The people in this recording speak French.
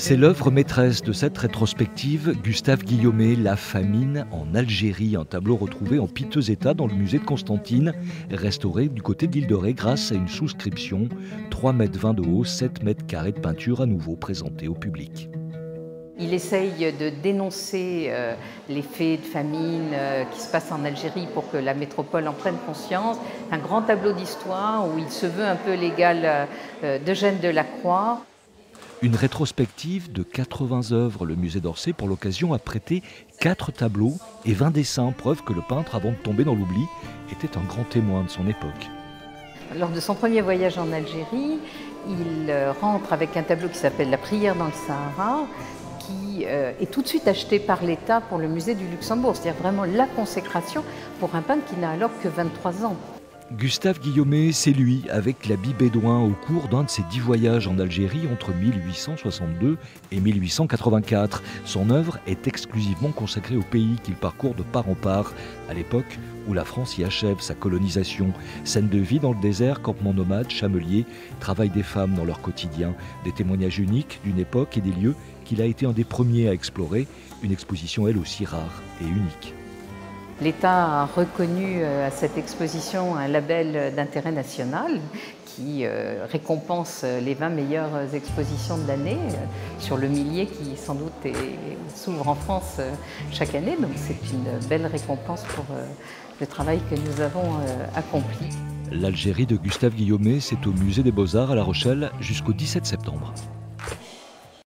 C'est l'œuvre maîtresse de cette rétrospective, Gustave Guillaumet, La famine en Algérie, un tableau retrouvé en piteux état dans le musée de Constantine, restauré du côté d'Île de Ré grâce à une souscription, 3,20 m de haut, 7 mètres carrés de peinture à nouveau présentée au public. Il essaye de dénoncer les faits de famine qui se passent en Algérie pour que la métropole en prenne conscience. Un grand tableau d'histoire où il se veut un peu l'égal d'Eugène Delacroix. Une rétrospective de 80 œuvres. Le musée d'Orsay, pour l'occasion, a prêté 4 tableaux et 20 dessins, preuve que le peintre, avant de tomber dans l'oubli, était un grand témoin de son époque. Lors de son premier voyage en Algérie, il rentre avec un tableau qui s'appelle La prière dans le Sahara, qui est tout de suite acheté par l'État pour le musée du Luxembourg. C'est-à-dire vraiment la consécration pour un peintre qui n'a alors que 23 ans. Gustave Guillaumet, c'est lui, avec l'habit bédouin, au cours d'un de ses 10 voyages en Algérie entre 1862 et 1884. Son œuvre est exclusivement consacrée au pays qu'il parcourt de part en part, à l'époque où la France y achève sa colonisation. Scène de vie dans le désert, campement nomade, chamelier, travail des femmes dans leur quotidien, des témoignages uniques d'une époque et des lieux qu'il a été un des premiers à explorer, une exposition elle aussi rare et unique. L'État a reconnu à cette exposition un label d'intérêt national qui récompense les 20 meilleures expositions de l'année sur le millier qui sans doute s'ouvre en France chaque année. Donc c'est une belle récompense pour le travail que nous avons accompli. L'Algérie de Gustave Guillaumet, c'est au musée des Beaux-Arts à La Rochelle jusqu'au 17 septembre.